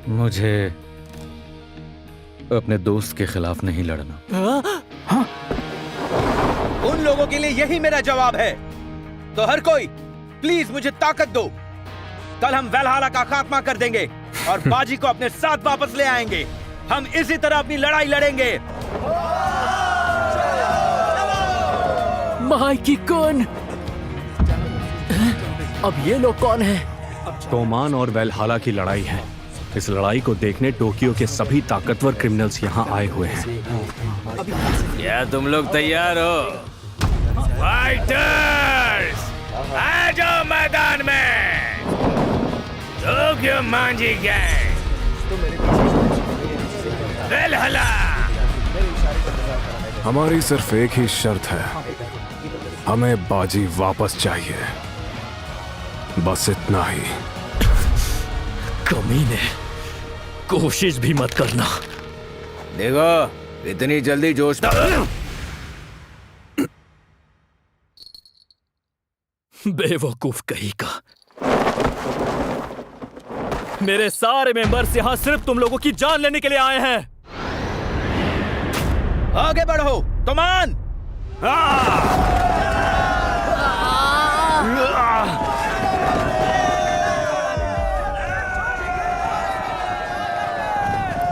मुझे अपने दोस्त के खिलाफ नहीं लड़ना। हाँ? उन लोगों के लिए यही मेरा जवाब है। तो हर कोई प्लीज मुझे ताकत दो। कल हम वैल्हाला का खात्मा कर देंगे और बाजी को अपने साथ वापस ले आएंगे। हम इसी तरह अपनी लड़ाई लड़ेंगे। माइकी कौन? अब ये लोग कौन हैं? तोमान और वैल्हाला की लड़ाई है। इस लड़ाई को देखने टोक्यो के सभी ताकतवर क्रिमिनल्स यहाँ आए हुए हैं। क्या तुम लोग तैयार हो? फाइटर्स, आ जाओ मैदान में। Tokyo Manjhi gang, Valhalla. हमारी सिर्फ एक ही शर्त है, हमें बाजी वापस चाहिए, बस इतना ही। कमीने, कोशिश भी मत करना। देखो, इतनी जल्दी जोश बेवकूफ कहीं का। मेरे सारे मेंबर्स यहाँ सिर्फ तुम लोगों की जान लेने के लिए आए हैं। आगे बढ़ो, तोमान।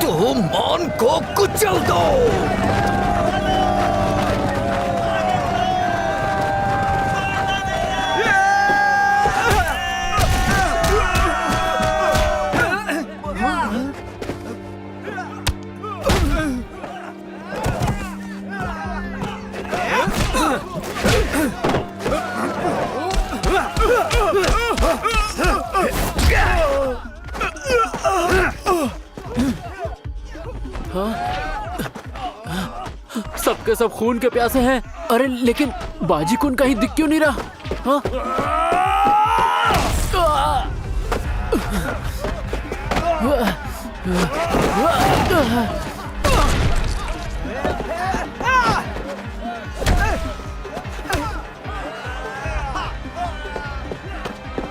तोमान को कुचल दो। सबके सब खून के प्यासे हैं। अरे लेकिन बाजी कुन कहीं दिख क्यों नहीं रहा? हाँ?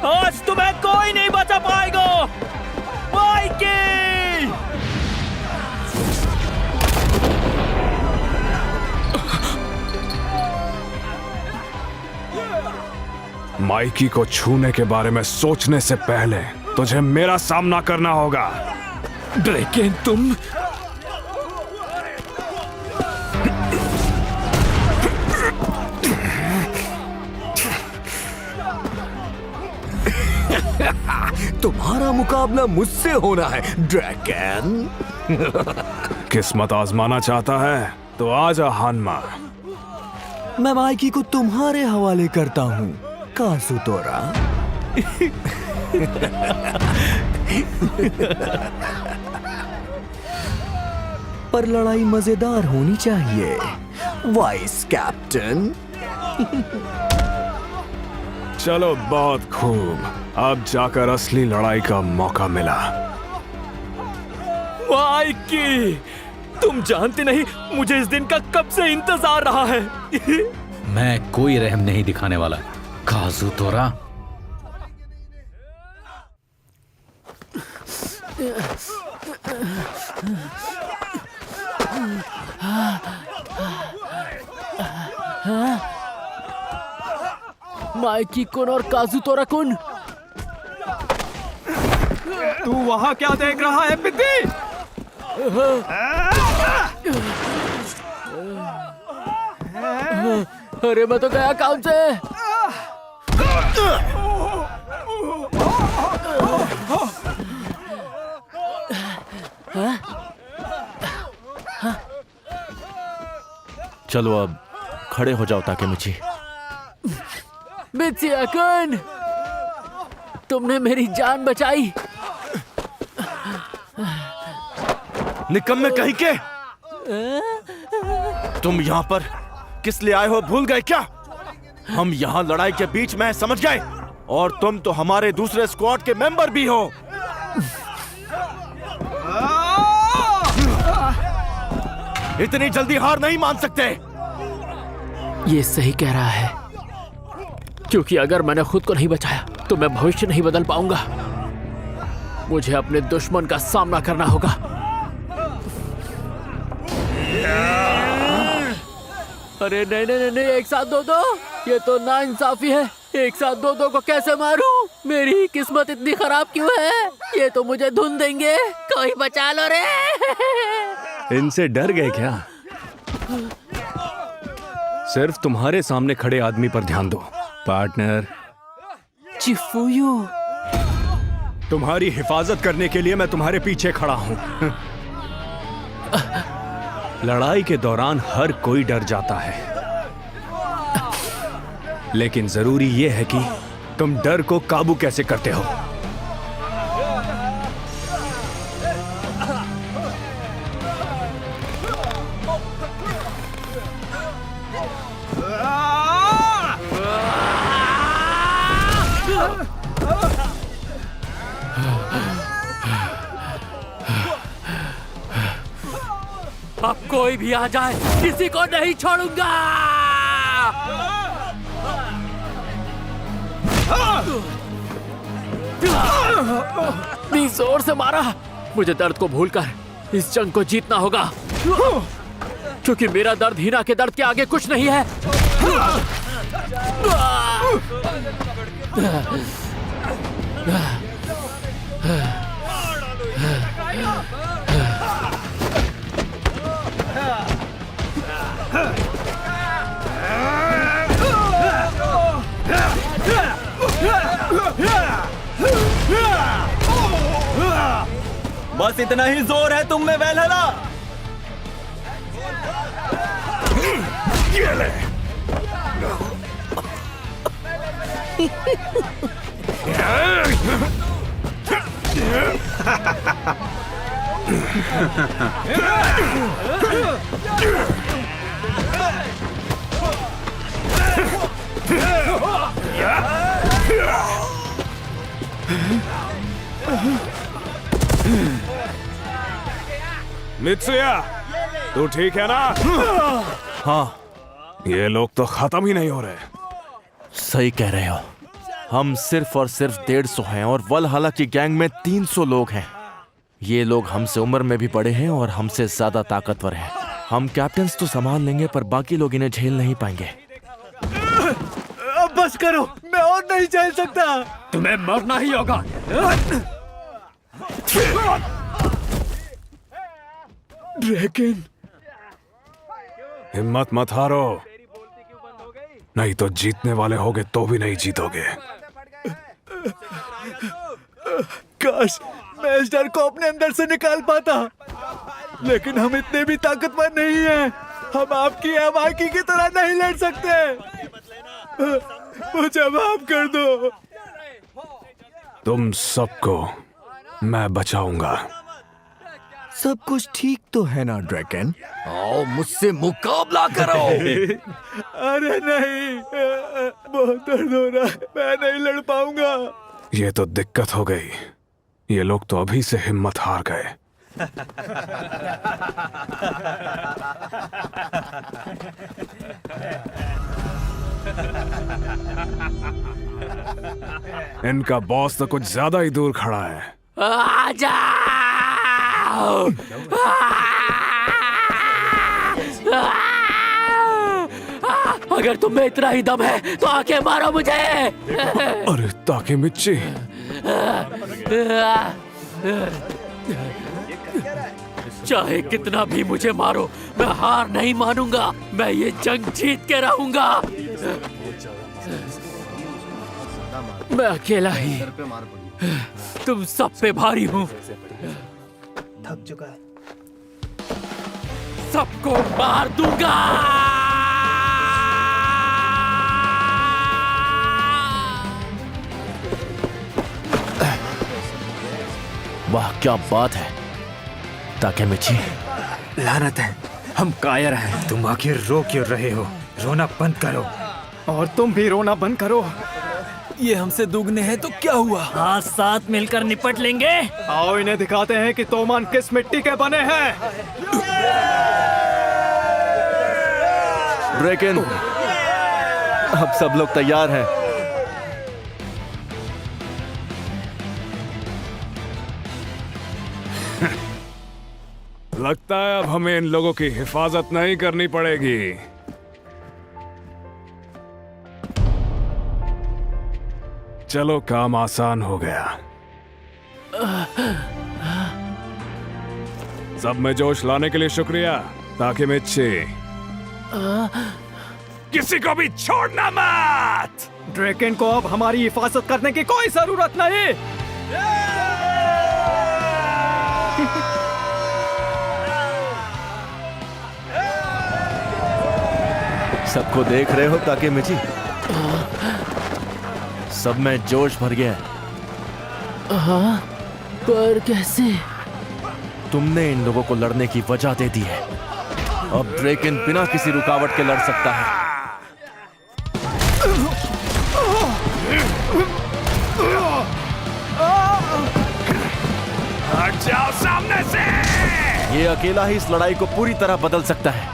आज तुम्हें कोई नहीं बचा पाएगा, माइकी। माइकी को छूने के बारे में सोचने से पहले तुझे मेरा सामना करना होगा। लेकिन तुम तुम्हारा मुकाबला मुझसे होना है, ड्रैगन। किस्मत आजमाना चाहता है तो आजा हानमा। मैं माइकी को तुम्हारे हवाले करता हूँ, काजुतोरा। पर लड़ाई मजेदार होनी चाहिए, वाइस कैप्टन। चलो बहुत खूब, अब जाकर असली लड़ाई का मौका मिला। माइकी, तुम जानते नहीं मुझे इस दिन का कब से इंतजार रहा है। मैं कोई रहम नहीं दिखाने वाला, काजुतोरा। माइकी कुन और काजुतोरा कुन, तू वहाँ क्या देख रहा है पिद्दी? अरे मैं तो गया काम से। चलो अब खड़े हो जाओ ताकेमिची। मित्सुया कुन, तुमने मेरी जान बचाई। निकम्मे कहीं के, तुम यहाँ पर किस लिए आए हो भूल गए क्या? हम यहाँ लड़ाई के बीच में समझ गए, और तुम तो हमारे दूसरे स्क्वाड के मेंबर भी हो। इतनी जल्दी हार नहीं मान सकते। ये सही कह रहा है, क्योंकि अगर मैंने खुद को नहीं बचाया तो मैं भविष्य नहीं बदल पाऊंगा। मुझे अपने दुश्मन का सामना करना होगा। अरे नहीं नहीं नहीं, एक साथ दो, ये तो नाइंसाफी है। एक साथ दो को कैसे मारूं? मेरी किस्मत इतनी खराब क्यों है? ये तो मुझे धुन देंगे। कोई बचा लो रे। इनसे डर गए क्या? सिर्फ तुम्हारे सामने खड़े आदमी पर ध्यान दो पार्टनर। चिफुयू, तुम्हारी हिफाजत करने के लिए मैं तुम्हारे पीछे खड़ा हूं। लड़ाई के दौरान हर कोई डर जाता है, लेकिन जरूरी यह है कि तुम डर को काबू कैसे करते हो। अब कोई भी आ जाए, किसी को नहीं छोड़ूंगा। इतनी जोर से मारा। मुझे दर्द को भूलकर इस जंग को जीतना होगा, क्योंकि मेरा दर्द हीना के दर्द के आगे कुछ नहीं है। बस इतना ही जोर है तुम में वैलहला। मित्सुया, तू ठीक है ना? हाँ, ये लोग तो खत्म ही नहीं हो रहे। सही कह रहे हो। हम सिर्फ और सिर्फ 150 हैं और वलहला की गैंग में 300 लोग हैं। ये लोग हमसे उम्र में भी बड़े हैं और हमसे ज्यादा ताकतवर हैं। हम कैप्टन्स तो संभाल लेंगे, पर बाकी लोग इन्हें झेल नहीं पाएंगे। अब बस करो, मैं और नहीं झेल सकता। तुम्हें मरना ही होगा। ड्रैगन, हिम्मत मत हारो, नहीं तो जीतने वाले होगे तो भी नहीं जीतोगे। काश मैं इस डर को अपने अंदर से निकाल पाता, लेकिन हम इतने भी ताकतवर नहीं हैं। हम आपकी अमायकी की तरह नहीं लड़ सकते। मुझे माफ कर दो। तुम सबको मैं बचाऊंगा। सब कुछ ठीक तो है ना ड्रैगन? आओ मुझसे मुकाबला करो। अरे नहीं, बहुत दर्द हो रहा है, मैं नहीं लड़ पाऊंगा। ये तो दिक्कत हो गई। ये लोग तो अभी से हिम्मत हार गए। इनका बॉस तो कुछ ज्यादा ही दूर खड़ा है। आजा! अगर तुम में इतना ही दम है तो आके मारो मुझे। अरे ताके मिच्ची, चाहे कितना भी मुझे मारो, मैं हार नहीं मानूंगा। मैं ये जंग जीत के रहूंगा। मैं अकेला ही तुम सब पे भारी हूँ। थक चुका है। सबको मार दूंगा। वाह क्या बात है ताकेमिची। लानत है, हम कायर हैं। तुम आखिर रो क्यों रहे हो? रोना बंद करो। और तुम भी रोना बंद करो। ये हमसे दुगने हैं तो क्या हुआ? आज साथ मिलकर निपट लेंगे। आओ इन्हें दिखाते हैं कि तोमान किस मिट्टी के बने हैं। ड्रैगन, अब सब लोग तैयार हैं। लगता है अब हमें इन लोगों की हिफाजत नहीं करनी पड़ेगी। चलो, काम आसान हो गया। सब में जोश लाने के लिए शुक्रिया। ताकि मिच्छी, किसी को भी छोड़ना मत। ड्रैकन को अब हमारी हिफाजत करने की कोई जरूरत नहीं। सबको देख रहे हो ताकि मिची? सब में जोश भर गया है। हाँ, पर कैसे? तुमने इन लोगों को लड़ने की वजह दे दी है। अब ड्रैकन बिना किसी रुकावट के लड़ सकता है। हट जाओ सामने से। ये अकेला ही इस लड़ाई को पूरी तरह बदल सकता है।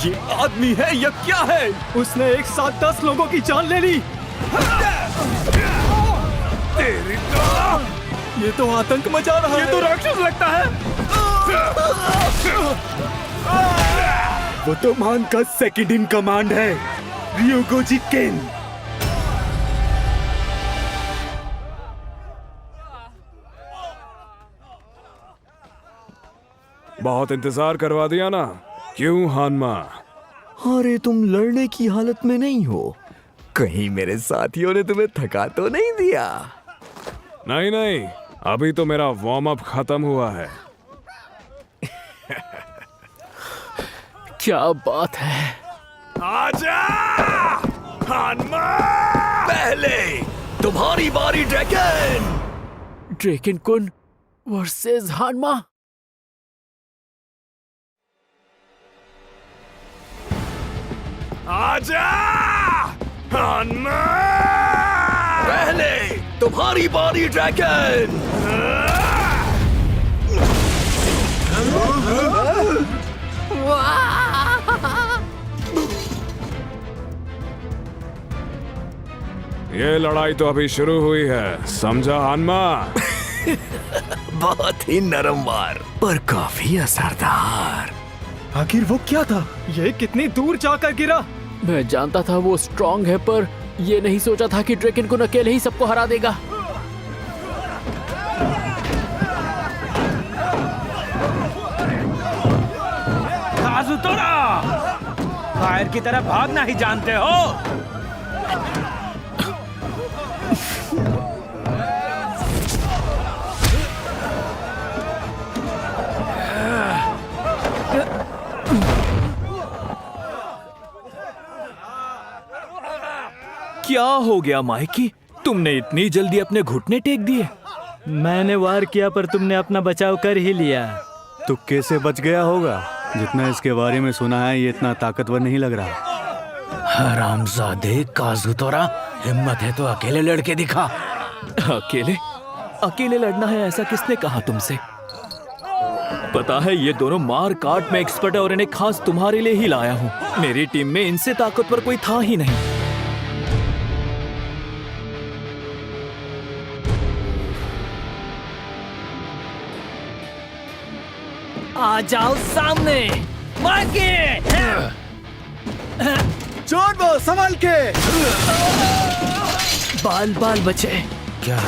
ये आदमी है या क्या है? उसने एक साथ 10 लोगों की जान ले ली। तेरी तो ये तो आतंक मचा रहा है। ये तो राक्षस लगता है। वो तो मान का सेकंड इन कमांड है, ryugoji ken। बहुत इंतजार करवा दिया ना? क्यों हानमा? अरे तुम लड़ने की हालत में नहीं हो? कहीं मेरे साथियों ने तुम्हें थका तो नहीं दिया? नहीं नहीं, अभी तो मेरा वार्म अप खत्म हुआ है। क्या बात है। आजा हानमा। पहले तुम्हारी बारी ड्रैगन। ड्रैकन कुन वर्सेस हानमा। आजा हानमा। पहले तुम्हारी बारी ड्रैगन। ये लड़ाई तो अभी शुरू हुई है, समझा हानमा? बहुत ही नरम वार, पर काफी असरदार। आखिर वो क्या था? ये कितनी दूर जाकर गिरा? मैं जानता था वो स्ट्रांग है, पर ये नहीं सोचा था कि ड्रैकन कुन अकेले ही सबको हरा देगा। काजुतोरा, फायर की तरह भागना ही जानते हो। क्या हो गया माइकी? तुमने इतनी जल्दी अपने घुटने टेक दिए? मैंने वार किया पर तुमने अपना बचाव कर ही लिया। तुक्के से बच गया होगा। जितना इसके बारे में सुना है, ये इतना ताकतवर नहीं लग रहा। हरामजादे काजुतोरा, हिम्मत है तो अकेले लड़के दिखा। अकेले? अकेले लड़ना है ऐसा किसने कहा तुमसे? पता है ये दोनों मार काट में एक्सपर्ट है और इन्हें खास तुम्हारे लिए ही लाया हूँ। मेरी टीम में इनसे ताकतवर कोई था ही नहीं। आ जाओ सामने। मांगे। छोड़ वो, संभाल के। बाल बाल बचे। क्या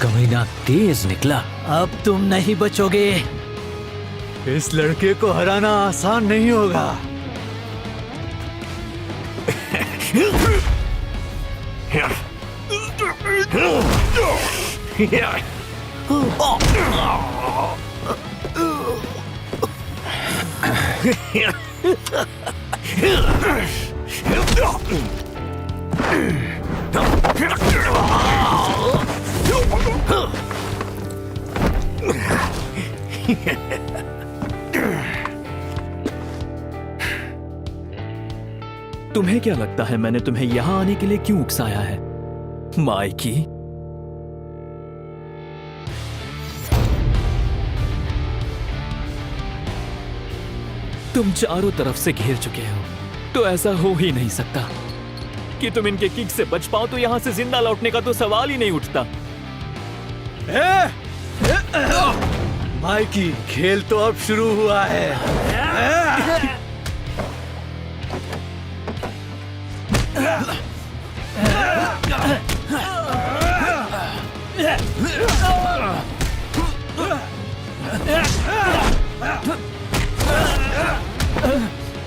कमीना तेज निकला। अब तुम नहीं बचोगे। इस लड़के को हराना आसान नहीं होगा। तुम्हें क्या लगता है मैंने तुम्हें यहां आने के लिए क्यों उकसाया है, माइकी? तुम चारों तरफ से घेर चुके हो, तो ऐसा हो ही नहीं सकता कि तुम इनके किक से बच पाओ। तो यहां से जिंदा लौटने का तो सवाल ही नहीं उठता। माइकी, खेल तो अब शुरू हुआ है।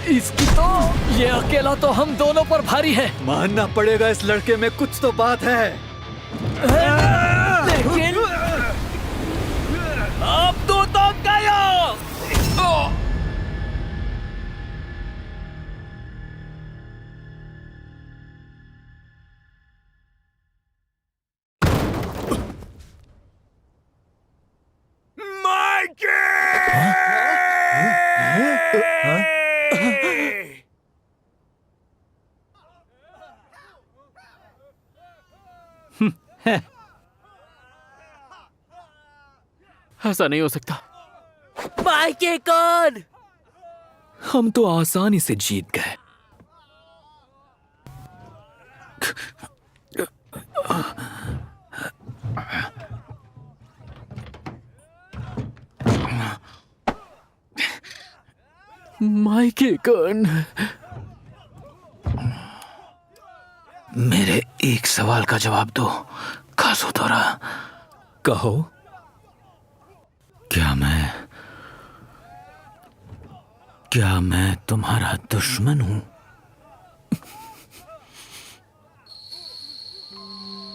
इसकी तो ये अकेला तो हम दोनों पर भारी है। मानना पड़ेगा इस लड़के में कुछ तो बात है। लेकिन अब तो गया। ऐसा नहीं हो सकता। माइके कौन? हम तो आसानी से जीत गए। माइके कौन? मेरे एक सवाल का जवाब दो काजुतोरा। कहो। क्या मैं तुम्हारा दुश्मन हूं?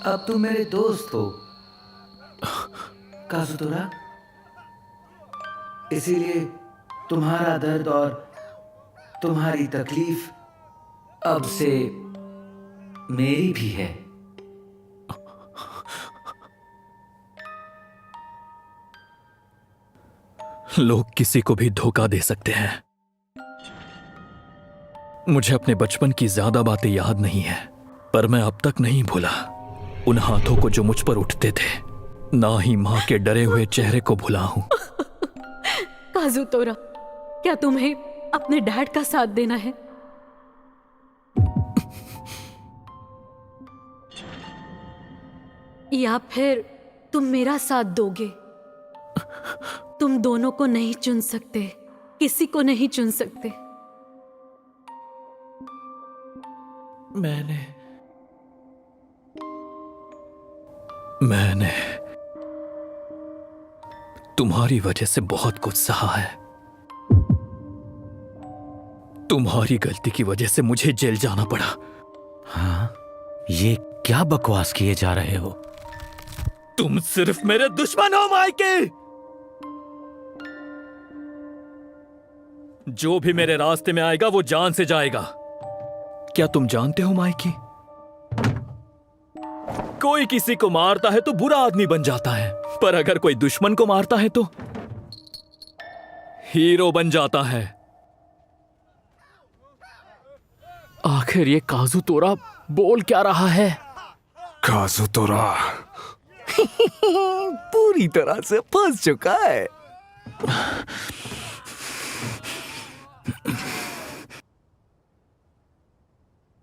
अब तुम मेरे दोस्त हो काजुतोरा, इसीलिए तुम्हारा दर्द और तुम्हारी तकलीफ अब से मेरी भी है। लोग किसी को भी धोखा दे सकते हैं। मुझे अपने बचपन की ज्यादा बातें याद नहीं है, पर मैं अब तक नहीं भूला उन हाथों को जो मुझ पर उठते थे। ना ही मां के डरे हुए चेहरे को भुला हूं। काजुतोरा, क्या तुम्हें अपने डैड का साथ देना है? या फिर तुम मेरा साथ दोगे? तुम दोनों को नहीं चुन सकते, किसी को नहीं चुन सकते। मैंने तुम्हारी वजह से बहुत कुछ सहा है। तुम्हारी गलती की वजह से मुझे जेल जाना पड़ा। हाँ, ये क्या बकवास किए जा रहे हो? तुम सिर्फ मेरे दुश्मन हो माइके। जो भी मेरे रास्ते में आएगा वो जान से जाएगा। क्या तुम जानते हो माइकी, कोई किसी को मारता है तो बुरा आदमी बन जाता है, पर अगर कोई दुश्मन को मारता है तो हीरो बन जाता है। आखिर ये काजुतोरा बोल क्या रहा है? काजुतोरा पूरी तरह से फंस चुका है।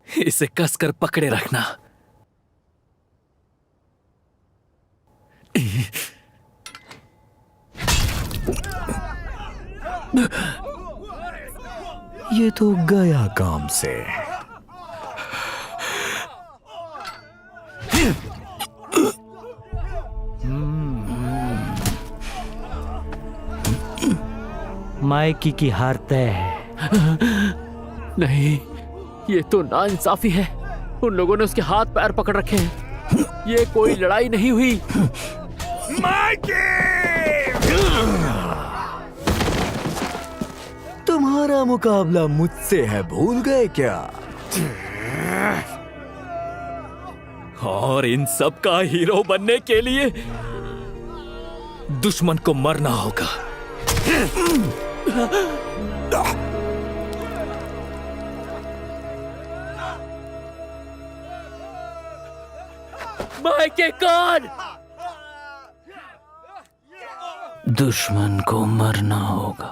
इसे कसकर पकड़े रखना। ये तो गया काम से। माइकी की हार तय है। नहीं, ये तो नाइंसाफी है। उन लोगों ने उसके हाथ पैर पकड़ रखे हैं। ये कोई लड़ाई नहीं हुई। तुम्हारा मुकाबला मुझसे है, भूल गए क्या? और इन सब का हीरो बनने के लिए दुश्मन को मरना होगा। माइके कौन? दुश्मन को मरना होगा।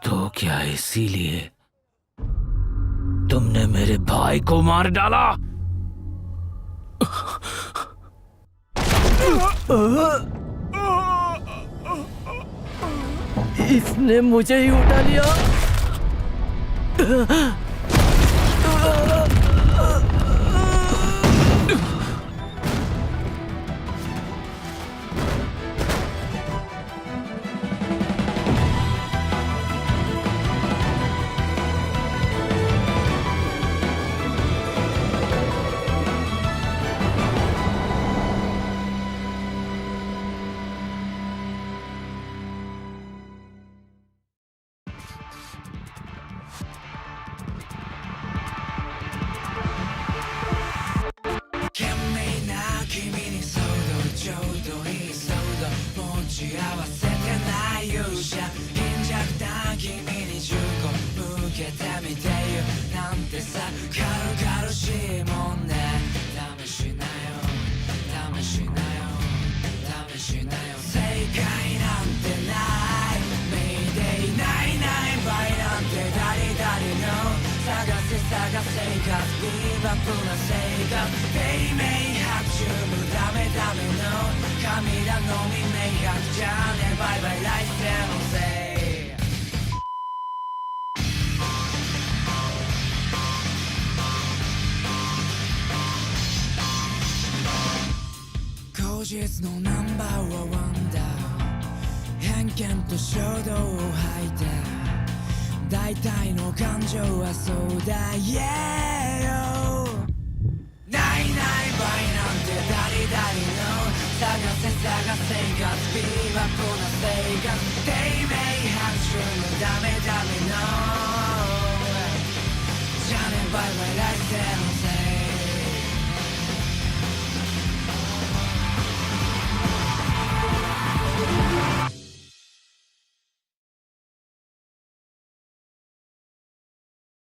तो क्या इसीलिए तुमने मेरे भाई को मार डाला? इसने मुझे ही उठा लिया।後日のナンバーはワンダー、偏見と衝動を吐いて大体の感情はそうだ、yeah! ないない倍なんてダリダリの探せ探せがビーバップな生活、低迷白昼のダメダメのじゃあねバイバイ来世のせい